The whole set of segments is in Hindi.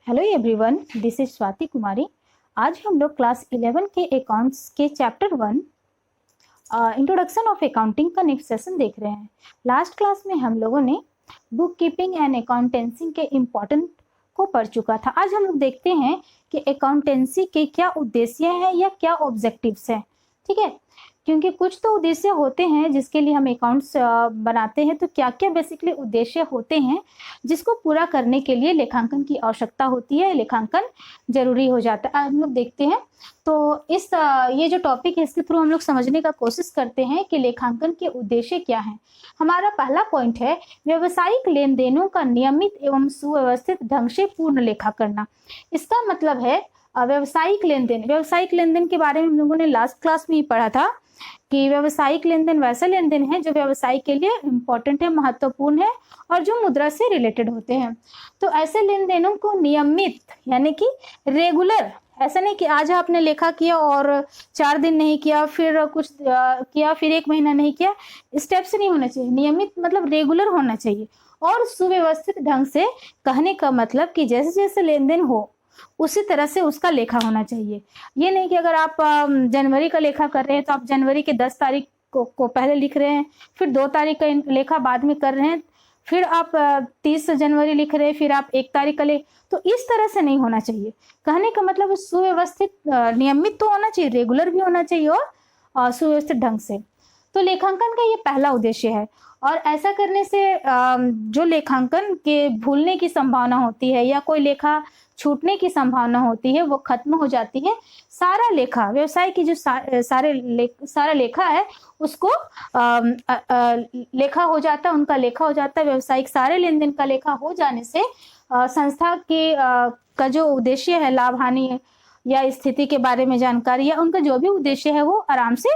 Hello everyone, this is Swati Kumari. आज हम लोग क्लास 11 के अकाउंट्स के चैप्टर 1 इंट्रोडक्शन ऑफ अकाउंटिंग का नेक्स्ट सेशन देख रहे हैं। लास्ट क्लास में हम लोगों ने बुक कीपिंग एंड अकाउंटेंसी के इम्पोर्टेंट को पढ़ चुका था। आज हम लोग देखते हैं कि अकाउंटेंसी के क्या उद्देश्य हैं या क्या ऑब्जेक्टिव्स हैं। ठीक है, क्योंकि कुछ तो उद्देश्य होते हैं जिसके लिए हम अकाउंट्स बनाते हैं, तो क्या क्या बेसिकली उद्देश्य होते हैं जिसको पूरा करने के लिए लेखांकन की आवश्यकता होती है, लेखांकन जरूरी हो जाता है। हम लोग देखते हैं तो ये जो टॉपिक है इसके थ्रू हम लोग समझने का कोशिश करते हैं कि लेखांकन के उद्देश्य क्या हैं। हमारा पहला पॉइंट है व्यावसायिक लेन देनों का नियमित एवं सुव्यवस्थित ढंग से पूर्ण लेखा करना। इसका मतलब है व्यावसायिक लेन देन के बारे में हम लोगों ने लास्ट क्लास में ही पढ़ा था कि व्यावसायिक लेन देन वैसा लेन देन है जो व्यवसाय के लिए इम्पोर्टेंट है, महत्वपूर्ण है और जो मुद्रा से रिलेटेड होते हैं। तो ऐसे लेन देनों को नियमित यानी कि रेगुलर, ऐसा नहीं कि आज आपने लेखा किया और 4 दिन नहीं किया, फिर कुछ किया, फिर 1 महीना नहीं किया, स्टेप से नहीं होना चाहिए। नियमित मतलब रेगुलर होना चाहिए और सुव्यवस्थित ढंग से। कहने का मतलब कि जैसे जैसे लेन देन हो उसी तरह से उसका लेखा होना चाहिए। ये नहीं कि अगर आप जनवरी का लेखा कर रहे हैं तो आप जनवरी के 10 तारीख को पहले लिख रहे हैं, फिर 2 तारीख का लेखा बाद में कर रहे हैं, फिर आप 30 जनवरी लिख रहे हैं, फिर आप 1 तारीख का तो इस तरह से नहीं होना चाहिए। कहने का मतलब सुव्यवस्थित, नियमित तो होना चाहिए, रेगुलर भी होना चाहिए और सुव्यवस्थित ढंग से। तो लेखांकन का ये पहला उद्देश्य है और ऐसा करने से जो लेखांकन के भूलने की संभावना होती है या कोई लेखा छूटने की संभावना होती है वो खत्म हो जाती है। सारा लेखा, व्यवसाय की जो सारा लेखा है उसको लेखा हो जाता है, उनका लेखा हो जाता है। व्यवसायिक सारे लेन देन का लेखा हो जाने से संस्था के का जो उद्देश्य है, लाभ हानि या स्थिति के बारे में जानकारी या उनका जो भी उद्देश्य है वो आराम से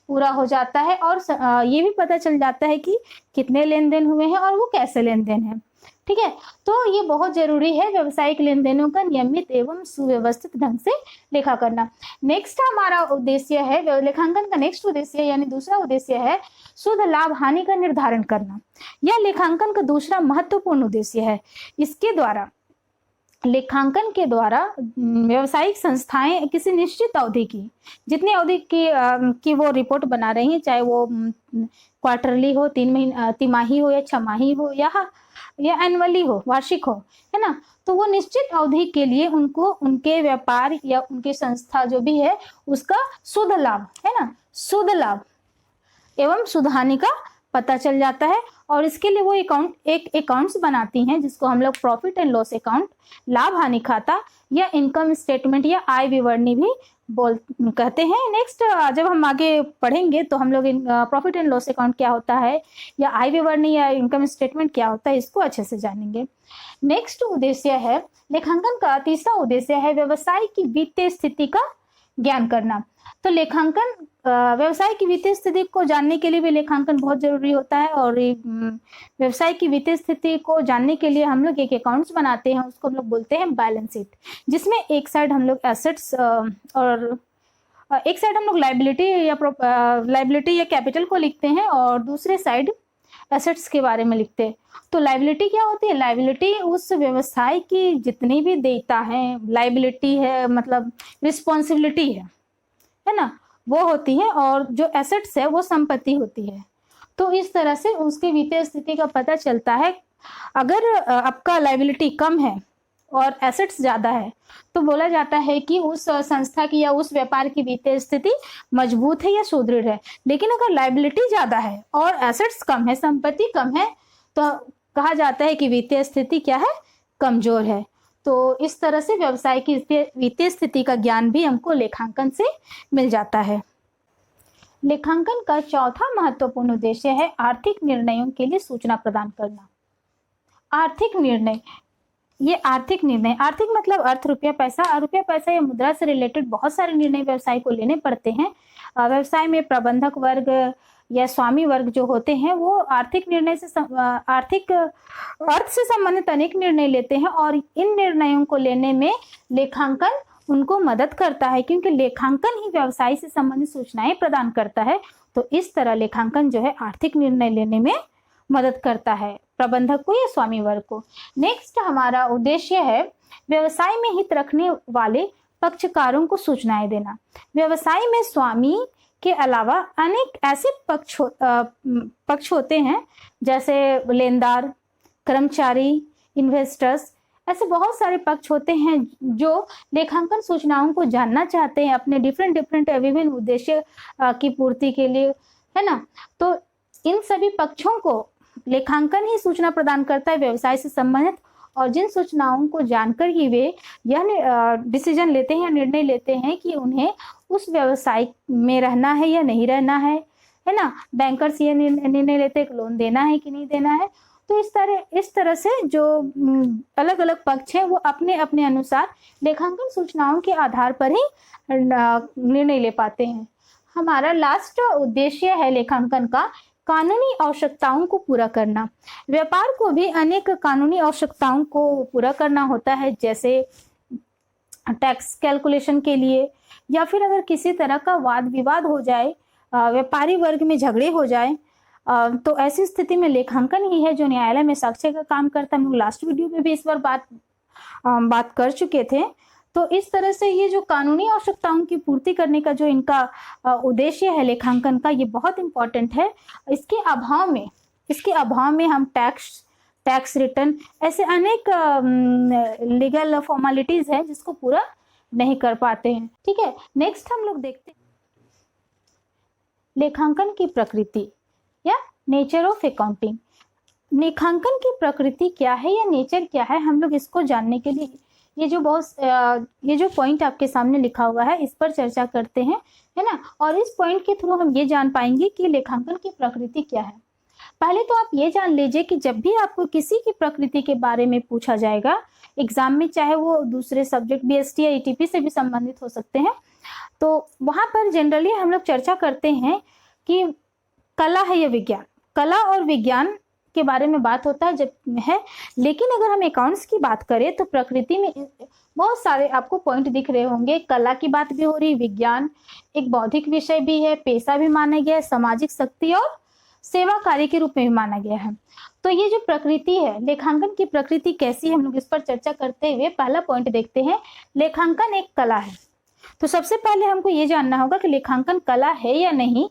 पूरा हो जाता है और ये भी पता चल जाता है कि कितने लेन देन हुए हैं और वो कैसे लेन देन है। ठीक है, तो ये बहुत जरूरी है व्यावसायिक लेन देनों का नियमित एवं सुव्यवस्थित ढंग से लेखा करना। नेक्स्ट हमारा उद्देश्य है, लेखांकन का नेक्स्ट उद्देश्य यानी दूसरा उद्देश्य है शुद्ध लाभ हानि का निर्धारण करना। यह लेखांकन का दूसरा महत्वपूर्ण उद्देश्य है। इसके द्वारा, लेखांकन के द्वारा व्यावसायिक संस्थाएं किसी निश्चित अवधि की, जितनी अवधि की वो रिपोर्ट बना रही हैं, चाहे वो क्वार्टरली हो, 3 महीने तिमाही हो या छमाही हो या एनुअली हो, वार्षिक हो, है ना, तो वो निश्चित अवधि के लिए उनको उनके व्यापार या उनकी संस्था जो भी है उसका शुद्ध लाभ, है ना, शुद्ध लाभ एवं शुद्ध हानि का पता चल जाता है। और इसके लिए वो अकाउंट्स बनाती हैं जिसको हम लोग प्रॉफिट एंड लॉस अकाउंट, लाभ हानि खाता या इनकम स्टेटमेंट या आय विवरणी भी कहते हैं। नेक्स्ट जब हम आगे पढ़ेंगे तो हम लोग प्रॉफिट एंड लॉस अकाउंट क्या होता है या आय विवरणी या इनकम स्टेटमेंट क्या होता है इसको अच्छे से जानेंगे। नेक्स्ट उद्देश्य है, लेखांकन का तीसरा उद्देश्य है व्यवसाय की वित्तीय स्थिति का ज्ञान करना। तो लेखांकन, व्यवसाय की वित्तीय स्थिति को जानने के लिए भी लेखांकन बहुत जरूरी होता है और व्यवसाय की वित्तीय स्थिति को जानने के लिए हम लोग एक अकाउंट्स बनाते हैं, उसको हम लोग बोलते हैं बैलेंस शीट, जिसमें एक साइड हम लोग एसेट्स और एक साइड हम लोग लाइबिलिटी या कैपिटल को लिखते हैं और दूसरे साइड एसेट्स के बारे में लिखते हैं। तो लाइबिलिटी क्या होती है? लाइबिलिटी उस व्यवसाय की जितनी भी देयता है, लाइबिलिटी है मतलब रिस्पॉन्सिबिलिटी है ना, वो होती है, और जो एसेट्स है वो संपत्ति होती है। तो इस तरह से उसकी वित्तीय स्थिति का पता चलता है। अगर आपका लाइबिलिटी कम है और एसेट्स ज्यादा है तो बोला जाता है कि उस संस्था की या उस व्यापार की वित्तीय स्थिति मजबूत है या सुदृढ़ है। लेकिन अगर लाइबिलिटी ज्यादा है और एसेट्स कम है, संपत्ति कम है, तो कहा जाता है कि वित्तीय स्थिति क्या है? कमजोर है। तो इस तरह से व्यवसाय की वित्तीय स्थिति का ज्ञान भी हमको लेखांकन से मिल जाता है। लेखांकन का चौथा महत्वपूर्ण उद्देश्य है आर्थिक निर्णयों के लिए सूचना प्रदान करना। आर्थिक निर्णय, ये आर्थिक निर्णय, आर्थिक मतलब अर्थ, रुपया पैसा, और रुपया पैसा या मुद्रा से रिलेटेड बहुत सारे निर्णय व्यवसाय को लेने पड़ते हैं। व्यवसाय में प्रबंधक वर्ग या स्वामी वर्ग जो होते हैं वो आर्थिक अर्थ से संबंधित अनेक निर्णय लेते हैं और इन निर्णयों को लेने में लेखांकन उनको मदद करता है, क्योंकि लेखांकन ही व्यवसाय से संबंधित सूचनाएं प्रदान करता है। तो इस तरह लेखांकन जो है आर्थिक निर्णय लेने में मदद करता है प्रबंधक को या स्वामी वर्ग को। नेक्स्ट हमारा उद्देश्य है व्यवसाय में हित रखने वाले पक्षकारों को सूचनाएं देना। व्यवसाय में स्वामी के अलावा अनेक ऐसे पक्ष होते हैं जैसे लेनदार, कर्मचारी, इन्वेस्टर्स, ऐसे बहुत सारे पक्ष होते हैं जो लेखांकन सूचनाओं को जानना चाहते हैं अपने डिफरेंट विभिन्न उद्देश्य की पूर्ति के लिए, है ना। तो इन सभी पक्षों को लेखांकन ही सूचना प्रदान करता है व्यवसाय से संबंधित, और जिन सूचनाओं को जानकर ही वे यह डिसीजन लेते हैं या निर्णय लेते हैं कि उन्हें उस व्यवसाय में रहना है या नहीं रहना है ना। बैंकर्स ये निर्णय लेते हैं कि लोन देना है कि नहीं देना है। तो इस तरह से जो अलग अलग पक्ष हैं वो अपने अपने अनुसार लेखांकन सूचनाओं के आधार पर ही निर्णय ले पाते हैं। हमारा लास्ट उद्देश्य है लेखांकन का कानूनी आवश्यकताओं को पूरा करना। व्यापार को भी अनेक कानूनी आवश्यकताओं को पूरा करना होता है, जैसे टैक्स कैलकुलेशन के लिए, या फिर अगर किसी तरह का वाद विवाद हो जाए, व्यापारी वर्ग में झगड़े हो जाए, तो ऐसी स्थिति में लेखांकन ही है जो न्यायालय में साक्ष्य का काम करता है। हम लोग लास्ट वीडियो में भी इस बार बात कर चुके थे। तो इस तरह से ये जो कानूनी आवश्यकताओं की पूर्ति करने का जो इनका उद्देश्य है लेखांकन का, ये बहुत इंपॉर्टेंट है। इसके अभाव में हम टैक्स रिटर्न, ऐसे अनेक लीगल फॉर्मेलिटीज हैं जिसको पूरा नहीं कर पाते हैं। ठीक है, नेक्स्ट हम लोग देखते हैं लेखांकन की प्रकृति या नेचर ऑफ अकाउंटिंग। लेखांकन की प्रकृति क्या है या नेचर क्या है, हम लोग इसको जानने के लिए ये जो पॉइंट आपके सामने लिखा हुआ है इस पर चर्चा करते हैं, है ना। और इस पॉइंट के थ्रू हम ये जान पाएंगे कि लेखांकन की प्रकृति क्या है। पहले तो आप ये जान लीजिए कि जब भी आपको किसी की प्रकृति के बारे में पूछा जाएगा एग्जाम में, चाहे वो दूसरे सब्जेक्ट बीएसटी या ईटीपी से भी संबंधित हो सकते हैं, तो वहां पर जनरली हम लोग चर्चा करते हैं कि कला है या विज्ञान, कला और विज्ञान के बारे में बात होता है जब है। लेकिन अगर हम अकाउंट्स की बात करें तो प्रकृति में बहुत सारे आपको पॉइंट दिख रहे होंगे। कला की बात भी हो रही, विज्ञान एक बौद्धिक विषय भी है, पेशा भी माना गया है, सामाजिक शक्ति और सेवा कार्य के रूप में भी माना गया है। तो ये जो प्रकृति है, लेखांकन की प्रकृति कैसी है, हम लोग इस पर चर्चा करते हुए पहला पॉइंट देखते हैं। लेखांकन एक कला है। तो सबसे पहले हमको ये जानना होगा कि लेखांकन कला है या नहीं।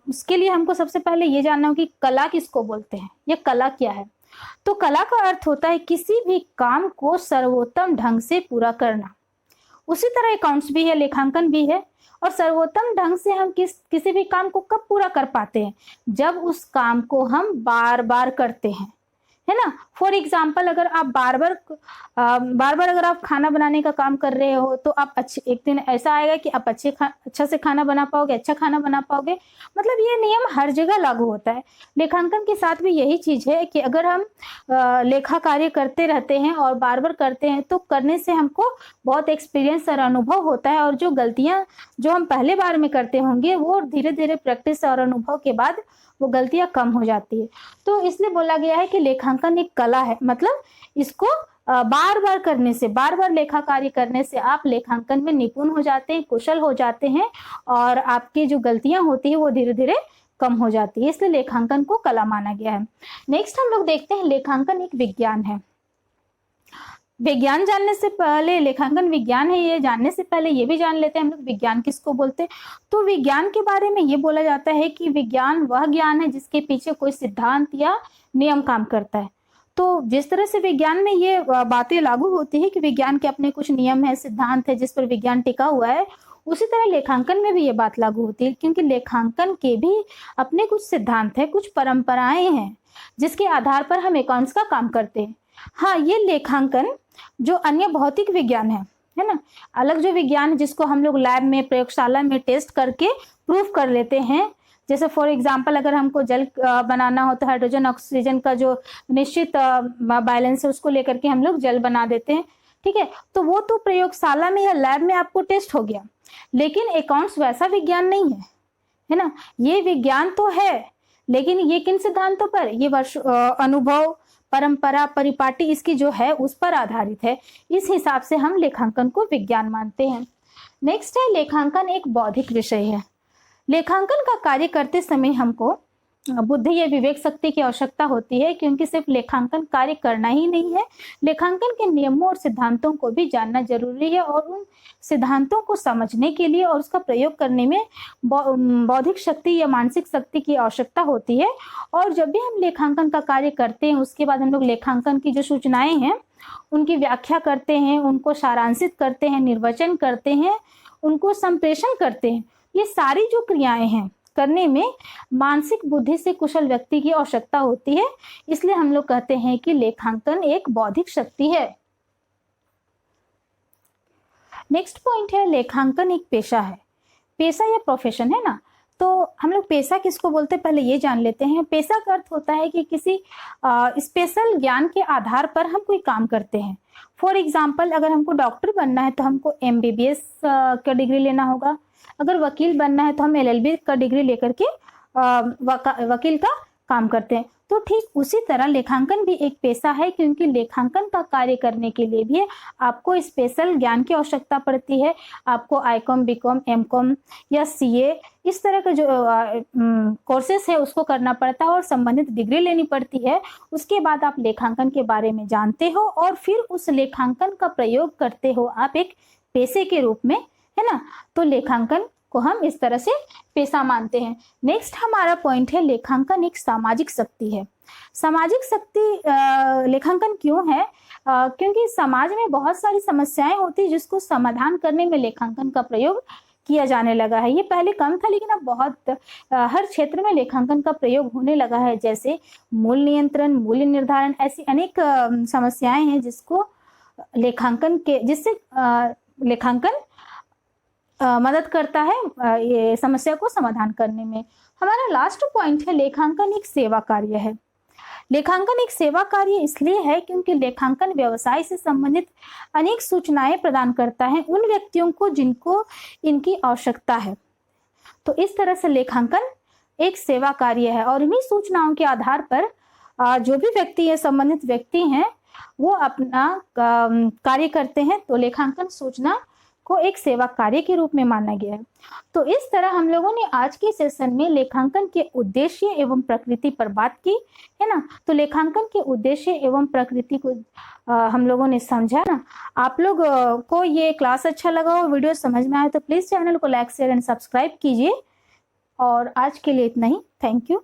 उसके लिए हमको सबसे पहले ये जानना होगा कि कला किसको बोलते हैं, ये कला क्या है। तो कला का अर्थ होता है किसी भी काम को सर्वोत्तम ढंग से पूरा करना। उसी तरह अकाउंट्स भी है, लेखांकन भी है। और सर्वोत्तम ढंग से हम किसी भी काम को कब पूरा कर पाते हैं, जब उस काम को हम बार बार करते हैं, है ना। फॉर एग्जाम्पल, अगर आप बार बार अगर आप खाना बनाने का काम कर रहे हो तो आप एक दिन ऐसा आएगा कि आप अच्छा से खाना बना पाओगे, अच्छा खाना बना पाओगे। मतलब ये नियम हर जगह लागू होता है। लेखांकन के साथ भी यही चीज है कि अगर हम लेखा कार्य करते रहते हैं और बार बार करते हैं तो करने से हमको बहुत एक्सपीरियंस और अनुभव होता है, और जो गलतियां जो हम पहले बार में करते होंगे वो धीरे धीरे प्रैक्टिस और अनुभव के बाद वो गलतियां कम हो जाती है। तो इसलिए बोला गया है कि लेखांकन एक कला है। मतलब इसको बार बार करने से, बार बार लेखा कार्य करने से आप लेखांकन में निपुण हो जाते हैं, कुशल हो जाते हैं, और आपकी जो गलतियां होती है वो धीरे धीरे कम हो जाती है। इसलिए लेखांकन को कला माना गया है। नेक्स्ट हम लोग देखते हैं लेखांकन एक विज्ञान है। विज्ञान जानने से पहले, लेखांकन विज्ञान है ये जानने से पहले ये भी जान लेते हैं हम लोग विज्ञान किसको बोलते हैं। तो विज्ञान के बारे में ये बोला जाता है कि विज्ञान वह ज्ञान है जिसके पीछे कोई सिद्धांत या नियम काम करता है। तो जिस तरह से विज्ञान में ये बातें लागू होती है कि विज्ञान के अपने कुछ नियम है, सिद्धांत है जिस पर विज्ञान टिका हुआ है, उसी तरह लेखांकन में भी ये बात लागू होती है, क्योंकि लेखांकन के भी अपने कुछ सिद्धांत है, कुछ परंपराएं हैं जिसके आधार पर हम अकाउंट्स का काम करते हैं। हाँ, ये लेखांकन जो अन्य भौतिक विज्ञान है ना, अलग जो विज्ञान जिसको हम लोग लैब में, प्रयोगशाला में टेस्ट करके प्रूफ कर लेते हैं, जैसे फॉर एग्जांपल अगर हमको जल बनाना हो तो हाइड्रोजन ऑक्सीजन का जो निश्चित बैलेंस है उसको लेकर के हम लोग जल बना देते हैं। ठीक है, तो वो तो प्रयोगशाला में या लैब में आपको टेस्ट हो गया। लेकिन अकाउंट्स वैसा विज्ञान नहीं है ना। ये विज्ञान तो है, लेकिन ये किन सिद्धांतों पर, ये अनुभव, परंपरा, परिपाटी इसकी जो है उस पर आधारित है। इस हिसाब से हम लेखांकन को विज्ञान मानते हैं। नेक्स्ट है लेखांकन एक बौद्धिक विषय है। लेखांकन का कार्य करते समय हमको बुद्धि या विवेक शक्ति की आवश्यकता होती है, क्योंकि सिर्फ लेखांकन कार्य करना ही नहीं है, लेखांकन के नियमों और सिद्धांतों को भी जानना जरूरी है और उन सिद्धांतों को समझने के लिए और उसका प्रयोग करने में बौद्धिक शक्ति या मानसिक शक्ति की आवश्यकता होती है। और जब भी हम लेखांकन का कार्य करते हैं, उसके बाद हम लोग लेखांकन की जो सूचनाएं हैं उनकी व्याख्या करते हैं, उनको सारांशित करते हैं, निर्वचन करते हैं, उनको संप्रेषण करते हैं। ये सारी जो क्रियाएं हैं करने में मानसिक बुद्धि से कुशल व्यक्ति की आवश्यकता होती है। इसलिए हम लोग कहते हैं कि लेखांकन एक बौद्धिक शक्ति है। नेक्स्ट पॉइंट है, लेखांकन एक पेशा है। पेशा या प्रोफेशन है ना, तो हम लोग पेशा किसको बोलते हैं पहले ये जान लेते हैं। पेशा का अर्थ होता है कि किसी स्पेशल ज्ञान के आधार पर हम कोई काम करते हैं। फॉर एग्जाम्पल, अगर हमको डॉक्टर बनना है तो हमको MBBS का डिग्री लेना होगा। अगर वकील बनना है तो हम LLB का डिग्री लेकर के वकील का काम करते हैं। तो ठीक उसी तरह लेखांकन भी एक पेशा है, क्योंकि लेखांकन का कार्य करने के लिए भी आपको स्पेशल ज्ञान की आवश्यकता पड़ती है। आपको ICOM, BCOM, MCOM या CA इस तरह का जो कोर्सेस है उसको करना पड़ता है और संबंधित डिग्री लेनी पड़ती है। उसके बाद आप लेखांकन के बारे में जानते हो और फिर उस लेखांकन का प्रयोग करते हो आप एक पेशे के रूप में, है ना। तो लेखांकन को हम इस तरह से पेशा मानते हैं। नेक्स्ट हमारा पॉइंट है, लेखांकन एक सामाजिक शक्ति है। सामाजिक शक्ति लेखांकन क्यों है? क्योंकि समाज में बहुत सारी समस्याएं होती है जिसको समाधान करने में लेखांकन का प्रयोग किया जाने लगा है। ये पहले कम था, लेकिन अब बहुत हर क्षेत्र में लेखांकन का प्रयोग होने लगा है। जैसे मूल्य नियंत्रण, मूल्य निर्धारण, ऐसी अनेक समस्याएं हैं जिसको जिससे लेखांकन मदद करता है ये समस्या को समाधान करने में। हमारा लास्ट पॉइंट है, लेखांकन एक सेवा कार्य है। लेखांकन एक सेवा कार्य इसलिए है क्योंकि लेखांकन व्यवसाय से संबंधित अनेक सूचनाएं प्रदान करता है उन व्यक्तियों को जिनको इनकी आवश्यकता है। तो इस तरह से लेखांकन एक सेवा कार्य है और इन्हीं सूचनाओं के आधार पर जो भी व्यक्ति है, संबंधित व्यक्ति हैं, वो अपना कार्य करते हैं। तो लेखांकन सूचना को एक सेवा कार्य के रूप में माना गया है। तो इस तरह हम लोगों ने आज के सेशन में लेखांकन के उद्देश्य एवं प्रकृति पर बात की, है ना। तो लेखांकन के उद्देश्य एवं प्रकृति को हम लोगों ने समझा ना। आप लोग को ये क्लास अच्छा लगा हो, वीडियो समझ में आए तो प्लीज चैनल को लाइक, शेयर एंड सब्सक्राइब कीजिए। और आज के लिए इतना ही। Thank you.